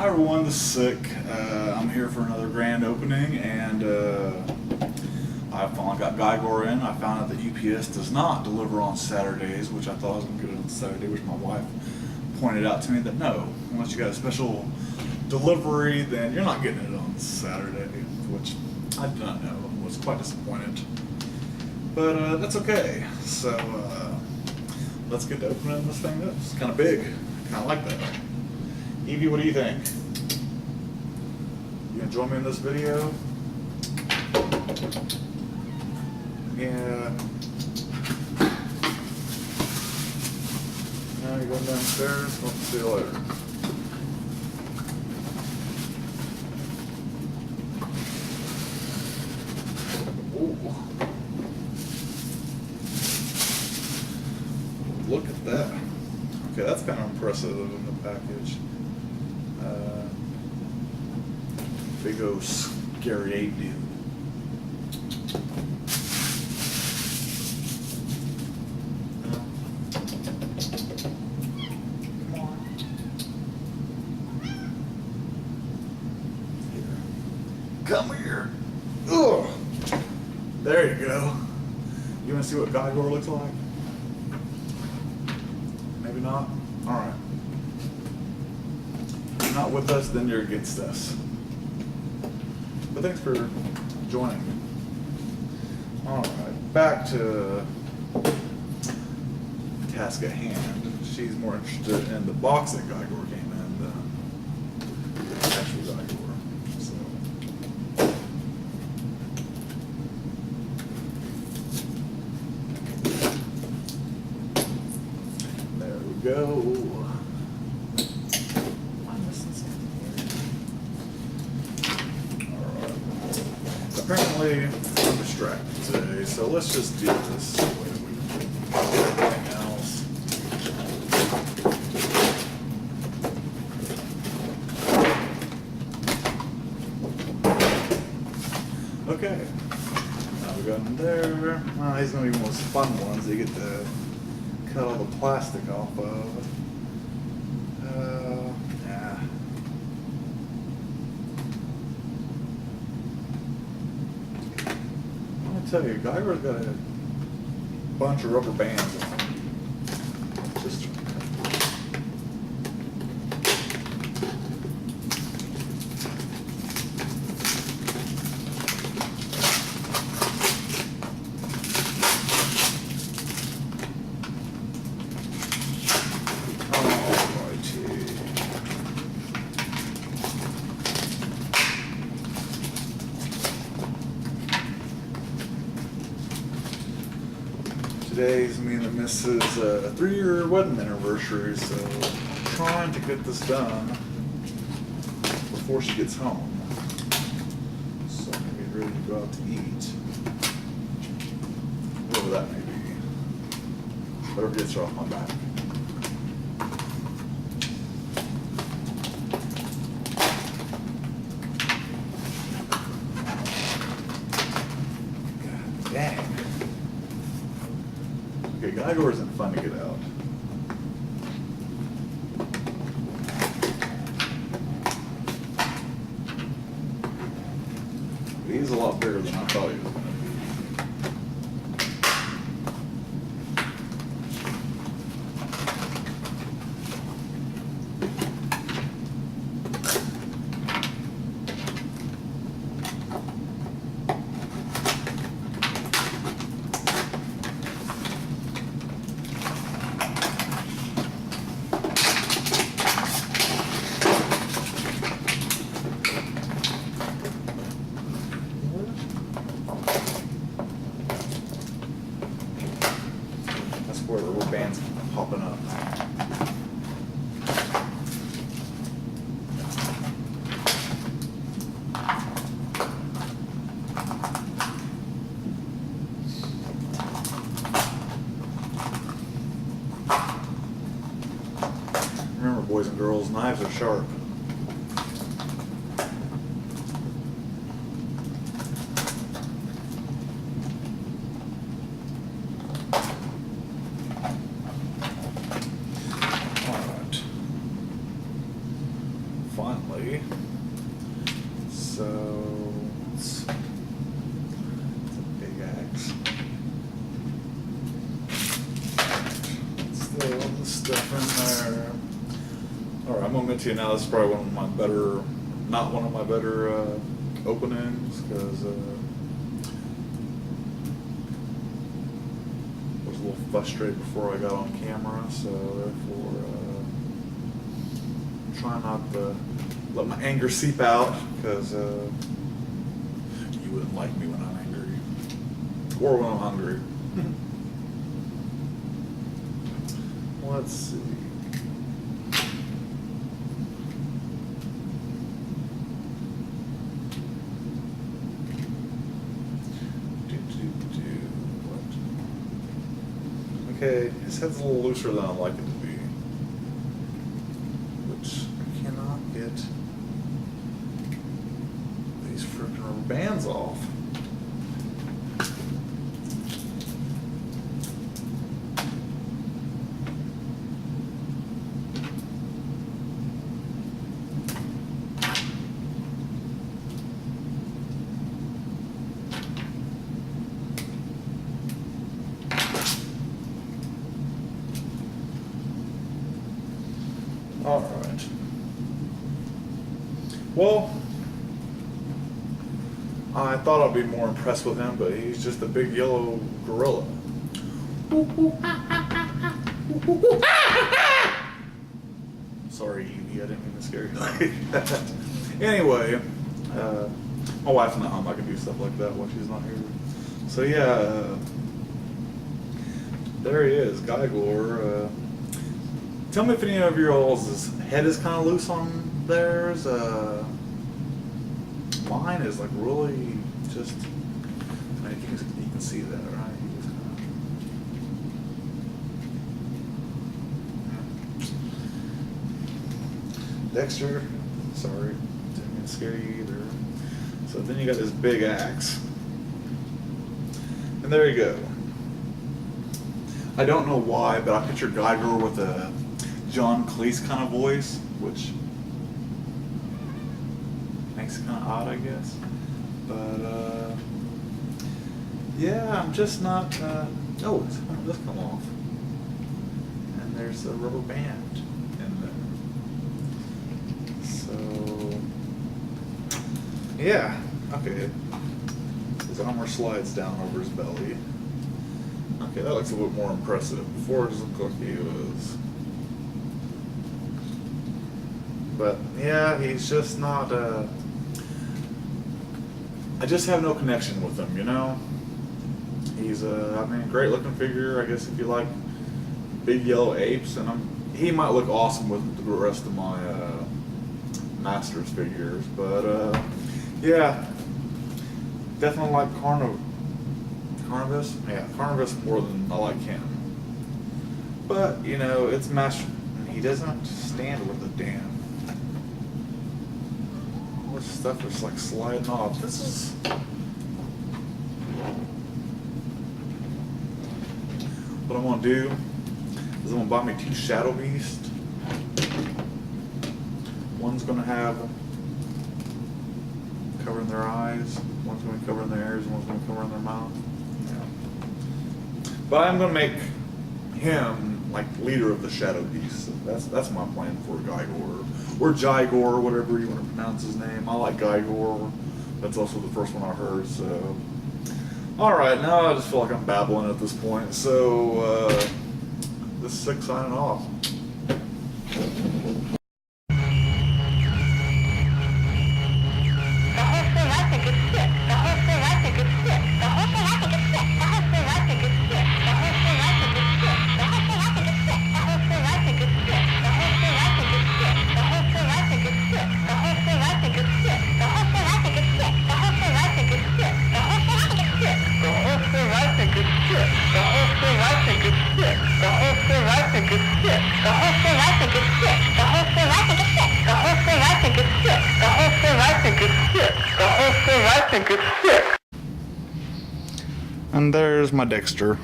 Hi everyone, this is Sick. I'm here for another grand opening, and I finally got Gygor in. I found out that UPS does not deliver on Saturdays, which I thought I was going to get it on Saturday, which my wife pointed out to me that no, unless you got a special delivery, then you're not getting it on Saturday, which I did not know. I was quite disappointed. But that's okay. So let's get to opening this thing up. It's kind of big. Kind of like that. Evie, what do you think? You gonna join me in this video? Yeah. Now you're going downstairs. Hope to see you later. Ooh. Look at that. Okay, that's kind of impressive in the package. Big old scary 8 dude. Come on. Here. Come here. Ugh. There you go. You want to see what Gygor looks like? Maybe not? Alright. If you're not with us, then you're against us. But thanks for joining me. Alright, back to the task at hand. She's more interested in the box that Gygor came in than the actual Gygor. So. There we go. Apparently, I'm distracted today, so let's just do this so we can do everything else. Okay, now we got him there. He's going to be one of those fun ones that you get to cut all the plastic off of. Yeah. I tell you, Gygor's got a bunch of rubber bands on him. Just today's me and the missus' 3-year wedding anniversary, so I'm trying to get this done before she gets home. So I'm gonna get ready to go out to eat. Whatever that may be. Whatever gets her off my back. God dang. Okay, Gygor isn't fun to get out. But he's a lot bigger than I thought he was going to be. Where the rubber bands popping up. Remember, boys and girls, knives are sharp. finally. belly. So it's a big axe. Let's throw all the stuff in there. Alright, I'm gonna admit to you now, this is probably one of my better, not one of my better openings, because I was a little frustrated before I got on camera, so therefore try not to let my anger seep out, because you wouldn't like me when I'm angry, or when I'm hungry. Let's see. Okay, his head's a little looser than I'd like it to be, which I cannot get these freaking rubber bands off. All right. Well, I thought I'd be more impressed with him, but he's just a big yellow gorilla. Sorry, Evie, I didn't mean to scare you like that. Anyway, my wife's not home. I can do stuff like that while she's not here. So yeah, there he is, Gygor. Tell me if any of your all's head is kind of loose on theirs. Mine is like really just. I mean, you can see that, right? He just kinda... Dexter, sorry, didn't mean to scare you either. So then you got this big axe, and there you go. I don't know why, but I picture Gygor with a John Cleese kind of voice, which makes it kind of odd, I guess. But yeah, I'm just not. Oh, it's this come off, and there's a rubber band in there. So yeah, okay. His armor slides down over his belly. Okay, that looks a little bit more impressive. Before it just looked like he was. But yeah, he's just not. I just have no connection with him, you know. He's I mean, a great looking figure. I guess if you like big yellow apes, and he might look awesome with the rest of my Masters figures. But yeah, definitely like Carnivus. Yeah, Carnivus more than I like him. But you know, it's Master. He doesn't stand with the damn. All this stuff is like sliding off. This is. What I'm gonna do is I'm gonna buy me 2 Shadow Beasts. One's gonna have covering their eyes, one's gonna be covering their ears, and one's gonna be covering their mouth. Yeah. But I'm gonna make him like leader of the Shadow Beasts. That's my plan for Gygor. Or Gygor, whatever you want to pronounce his name. I like Gygor. That's also the first one I heard, so. Alright, now I just feel like I'm babbling at this point, so this is Sick signing off. And there's my Dexter.